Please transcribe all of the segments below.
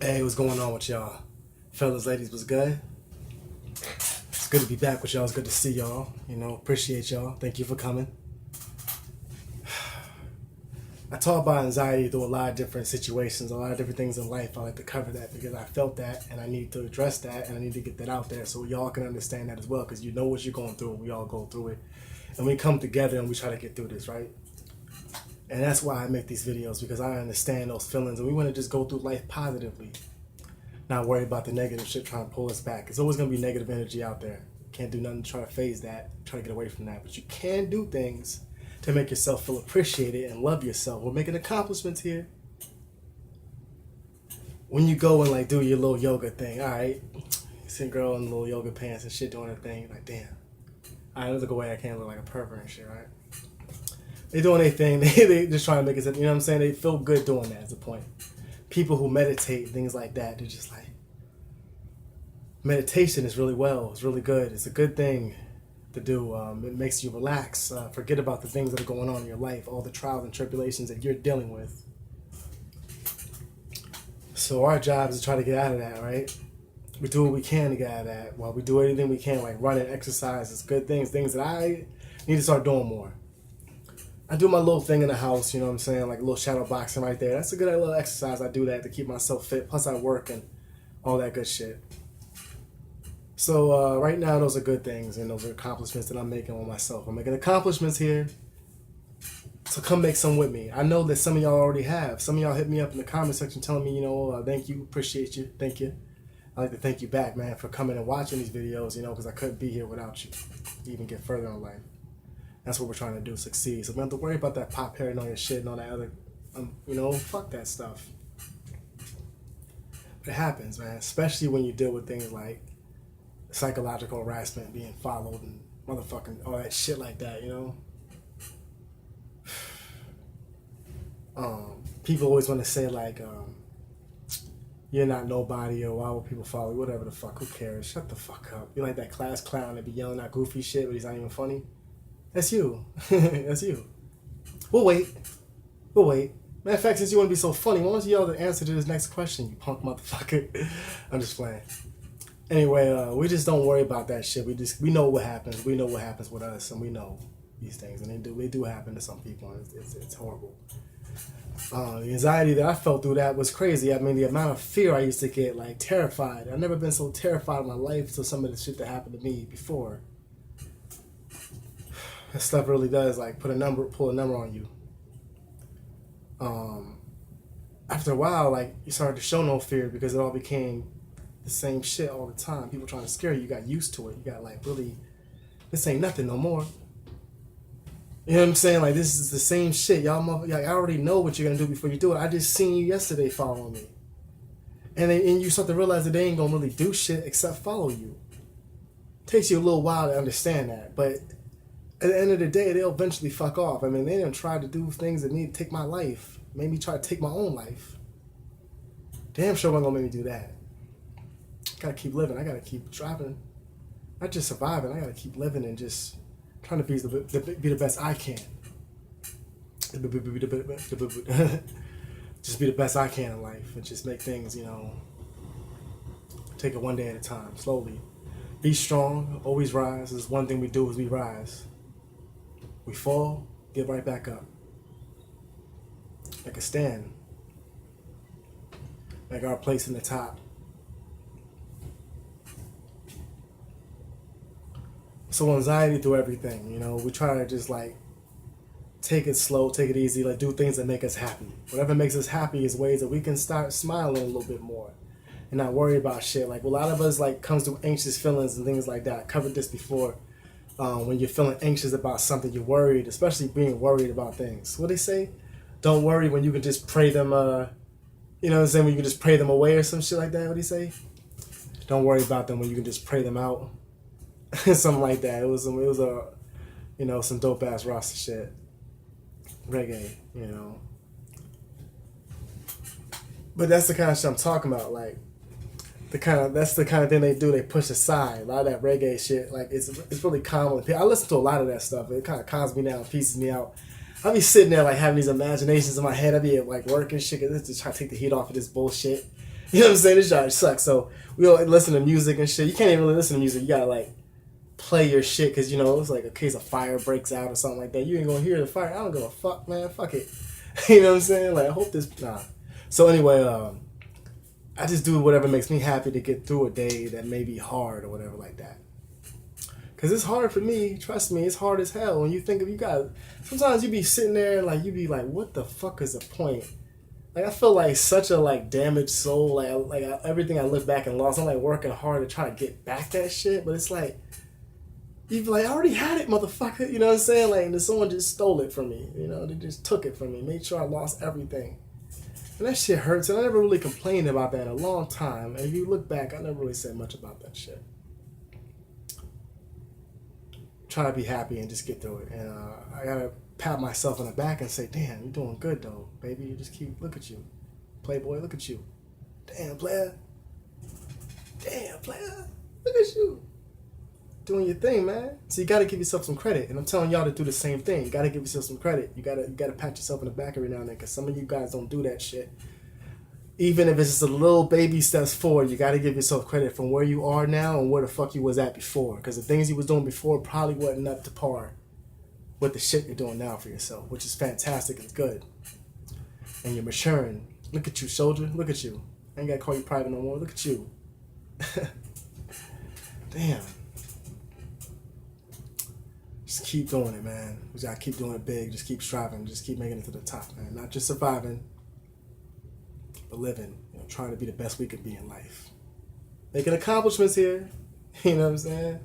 Hey, what's going on with y'all? Fellas, ladies, what's good? It's good to be back with y'all. It's good to see y'all. Appreciate y'all. Thank you for coming. I talk about anxiety through a lot of different situations, a lot of different things in life. I like to cover that because I felt that and I need to address that and I need to get that out there so y'all can understand that as well because you know what you're going through and we all go through it. And we come together and we try to get through this, right? And that's why I make these videos because I understand those feelings and we want to just go through life positively. Not worry about the negative shit trying to pull us back. There's always going to be negative energy out there. Can't do nothing to try to phase that, try to get away from that. But you can do things to make yourself feel appreciated and love yourself. We're making accomplishments here. When you go and like do your little yoga thing, all right, you see a girl in little yoga pants and shit doing her thing, like damn. I look away, I can't look like a pervert and shit, right? They doing their thing, they just trying to make it, you know what I'm saying? They feel good doing that is the point. People who meditate, things like that, they're just like, meditation is it's really good. It's a good thing to do. It makes you relax, forget about the things that are going on in your life, all the trials and tribulations that you're dealing with. So our job is to try to get out of that, right? We do what we can to get out of that. While we do anything we can, like running, exercise, it's good things that I need to start doing more. I do my little thing in the house, you know what I'm saying? Like a little shadow boxing right there. That's a good little exercise. I do that to keep myself fit. Plus I work and all that good shit. So right now, those are good things and those are accomplishments that I'm making on myself. I'm making accomplishments here. So come make some with me. I know that some of y'all already have. Some of y'all hit me up in the comment section telling me, thank you, appreciate you, thank you. I'd like to thank you back, man, for coming and watching these videos, because I couldn't be here without you to even get further in life. That's what we're trying to do, succeed. So we don't have to worry about that pop paranoia shit and all that other, fuck that stuff. But it happens, man, especially when you deal with things like psychological harassment, being followed and motherfucking all that shit like that, People always want to say like, you're not nobody or why would people follow you, whatever the fuck, who cares? Shut the fuck up. You're like that class clown that be yelling that goofy shit but he's not even funny. That's you. That's you. We'll wait. Matter of fact, since you want to be so funny, why don't you yell the answer to this next question, you punk motherfucker? I'm just playing. Anyway, we just don't worry about that shit. We know what happens. We know what happens with us, and we know these things, and they do happen to some people. And it's horrible. The anxiety that I felt through that was crazy. I mean, the amount of fear I used to get, like terrified. I've never been so terrified in my life to some of the shit that happened to me before. That stuff really does like pull a number on you. After a while, like you started to show no fear because it all became the same shit all the time. People trying to scare you. You got used to it. You got like, really, this ain't nothing no more. You know what I'm saying? Like, this is the same shit. Y'all, I already know what you're going to do before you do it. I just seen you yesterday following me. And you start to realize that they ain't going to really do shit except follow you. It takes you a little while to understand that. But at the end of the day, they'll eventually fuck off. I mean, they didn't try to do things that need to take my life. Made me try to take my own life. Damn sure wasn't going to make me do that. Gotta keep living. I gotta keep driving. Not just surviving. I gotta keep living and just trying to be the best I can. Just be the best I can in life and just make things, take it one day at a time, slowly. Be strong. Always rise. There's one thing we do is we rise. We fall, get right back up. Like a stand. Like our place in the top. So anxiety through everything, we try to just like take it slow, take it easy, like do things that make us happy. Whatever makes us happy is ways that we can start smiling a little bit more and not worry about shit. Like a lot of us like comes to anxious feelings and things like that. I covered this before. When you're feeling anxious about something, you're worried, especially being worried about things. What they say? Don't worry when you can just pray them, when you can just pray them away or some shit like that. What do you say? Don't worry about them when you can just pray them out. Something like that. It was some dope ass Rasta shit, reggae, But that's the kind of shit I'm talking about. Like that's the kind of thing they do. They push aside a lot of that reggae shit. Like it's really common. I listen to a lot of that stuff. It kind of calms me down, pieces me out. I be sitting there like having these imaginations in my head. I be at like work and shit. Just try to take the heat off of this bullshit. You know what I'm saying? This job sucks. So we all listen to music and shit. You can't even really listen to music. You gotta like play your shit because you know it's like a case of fire breaks out or something like that. You ain't gonna hear the fire. I don't give a fuck, man. Fuck it. You know what I'm saying? Like I hope this. Nah. So anyway, I just do whatever makes me happy to get through a day that may be hard or whatever like that. Cause it's hard for me. Trust me, it's hard as hell. When you think of you got, sometimes you be sitting there and like you be like, what the fuck is the point? Like I feel like such a like damaged soul. Everything I look back and lost. I'm like working hard to try to get back that shit, but it's like you be like, I already had it, motherfucker. You know what I'm saying? Like and someone just stole it from me. You know, they just took it from me, made sure I lost everything. And that shit hurts. And I never really complained about that in a long time. And if you look back, I never really said much about that shit. Try to be happy and just get through it. And I gotta pat myself on the back and say, damn, you're doing good though, baby. You just keep, look at you. Playboy, look at you. Damn, player. Damn, player. Look at you. Doing your thing, man. So you gotta give yourself some credit. And I'm telling y'all to do the same thing. You gotta give yourself some credit. You gotta pat yourself on the back every now and then because some of you guys don't do that shit. Even if it's just a little baby steps forward, you got to give yourself credit from where you are now and where the fuck you was at before. Because the things you was doing before probably wasn't up to par with the shit you're doing now for yourself, which is fantastic and good. And you're maturing. Look at you, soldier. Look at you. I ain't got to call you private no more. Look at you. Damn. Just keep doing it, man. We got to keep doing it big. Just keep striving. Just keep making it to the top, man. Not just surviving, but living, you know, trying to be the best we can be in life. Making accomplishments here, you know what I'm saying?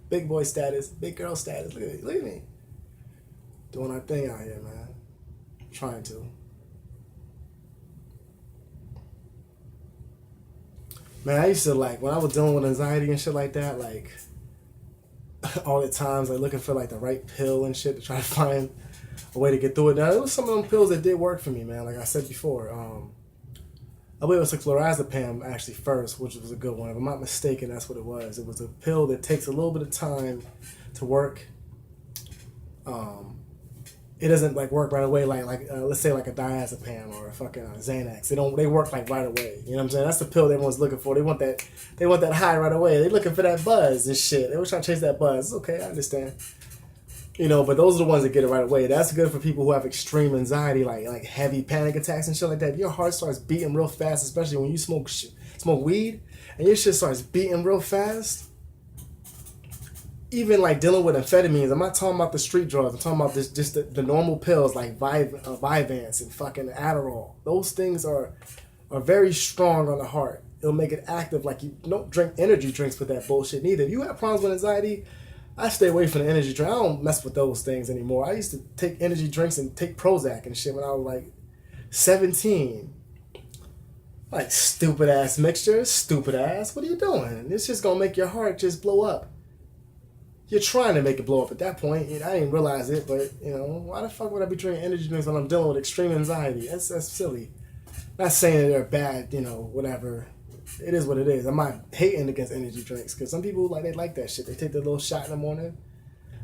Big boy status, big girl status. Look at me. Doing our thing out here, man. Trying to. Man, I used to like, when I was dealing with anxiety and shit like that, like, all the times, like, looking for, like, the right pill and shit to try to find a way to get through it. Now, there was some of them pills that did work for me, man. Like I said before, I believe it was like flurazepam actually first, which was a good one. If I'm not mistaken, that's what it was. It was a pill that takes a little bit of time to work. It doesn't like work right away, like let's say like a diazepam or a fucking Xanax. They work like right away. You know what I'm saying? That's the pill everyone's looking for. They want that high right away. They're looking for that buzz and shit. They were trying to chase that buzz. It's okay, I understand. You know, but those are the ones that get it right away. That's good for people who have extreme anxiety, like heavy panic attacks and shit like that. If your heart starts beating real fast, especially when you smoke weed, and your shit starts beating real fast. Even like dealing with amphetamines, I'm not talking about the street drugs. I'm talking about just the normal pills like Vyvanse and fucking Adderall. Those things are very strong on the heart. It'll make it active. Like you don't drink energy drinks with that bullshit neither. If you have problems with anxiety, I stay away from the energy drink. I don't mess with those things anymore. I used to take energy drinks and take Prozac and shit when I was like 17. Like stupid ass mixture, stupid ass. What are you doing? It's just gonna make your heart just blow up. You're trying to make it blow up at that point. I didn't realize it, but you know, why the fuck would I be drinking energy drinks when I'm dealing with extreme anxiety? That's silly. Not saying that they're bad, you know, whatever. It is what it is. I'm not hating against energy drinks because some people they like that shit. They take their little shot in the morning.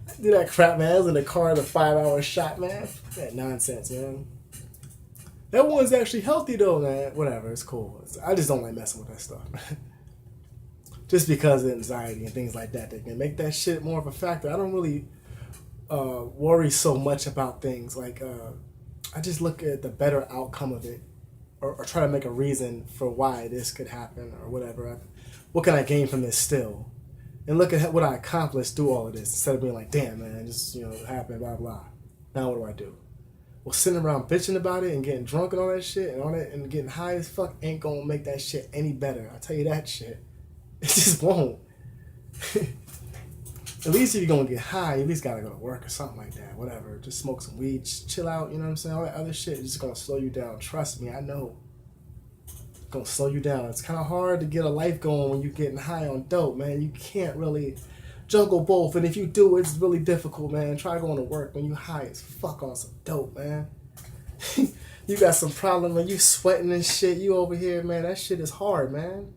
I do that crap, man. I was in the car, the 5-hour shot, man. That nonsense, man. That one's actually healthy though, man. Whatever, it's cool. I just don't like messing with that stuff. Just because of anxiety and things like that, they can make that shit more of a factor. I don't really worry so much about things. Like, I just look at the better outcome of it or try to make a reason for why this could happen or whatever. What can I gain from this still? And look at what I accomplished through all of this instead of being like, damn, man, just, you know, happened, blah, blah. Now what do? Well, sitting around bitching about it and getting drunk and all that shit and all that and getting high as fuck ain't gonna make that shit any better. I'll tell you that shit. It just won't. At least if you're going to get high, you at least got to go to work or something like that. Whatever. Just smoke some weed. Just chill out. You know what I'm saying? All that other shit is just going to slow you down. Trust me. I know. It's going to slow you down. It's kind of hard to get a life going when you're getting high on dope, man. You can't really juggle both. And if you do, it's really difficult, man. Try going to work when you high as fuck on some dope, man. You got some problem when you sweating and shit. You over here, man. That shit is hard, man.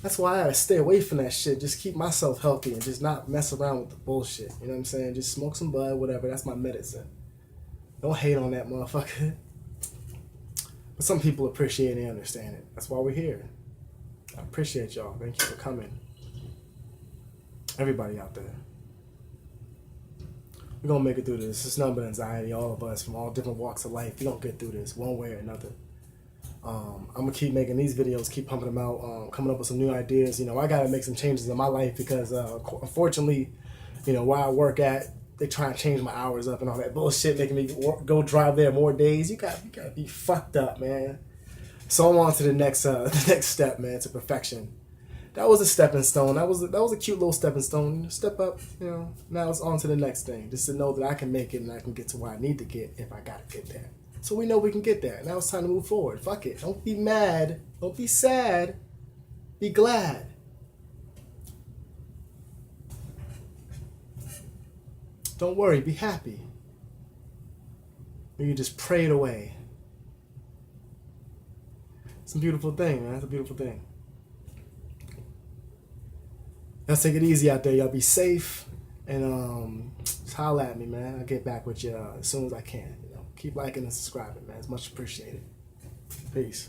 That's why I gotta stay away from that shit. Just keep myself healthy and just not mess around with the bullshit. You know what I'm saying? Just smoke some bud, whatever. That's my medicine. Don't hate on that motherfucker. But some people appreciate and understand it. That's why we're here. I appreciate y'all. Thank you for coming. Everybody out there. We're going to make it through this. It's nothing but anxiety, all of us from all different walks of life. We're going to get through this one way or another. I'm going to keep making these videos, keep pumping them out, coming up with some new ideas. You know, I got to make some changes in my life because, unfortunately, you know, where I work at, they try and change my hours up and all that bullshit, making me go drive there more days. You got to be fucked up, man. So I'm on to the next step, man, to perfection. That was a stepping stone. That was a cute little stepping stone. Step up, you know. Now it's on to the next thing. Just to know that I can make it and I can get to where I need to get if I gotta get there. So we know we can get there. Now it's time to move forward. Fuck it. Don't be mad. Don't be sad. Be glad. Don't worry. Be happy. Or you just pray it away. It's a beautiful thing, man. It's a beautiful thing. Y'all take it easy out there. Y'all be safe. And just holler at me, man. I'll get back with you as soon as I can. You know, keep liking and subscribing, man. It's much appreciated. Peace.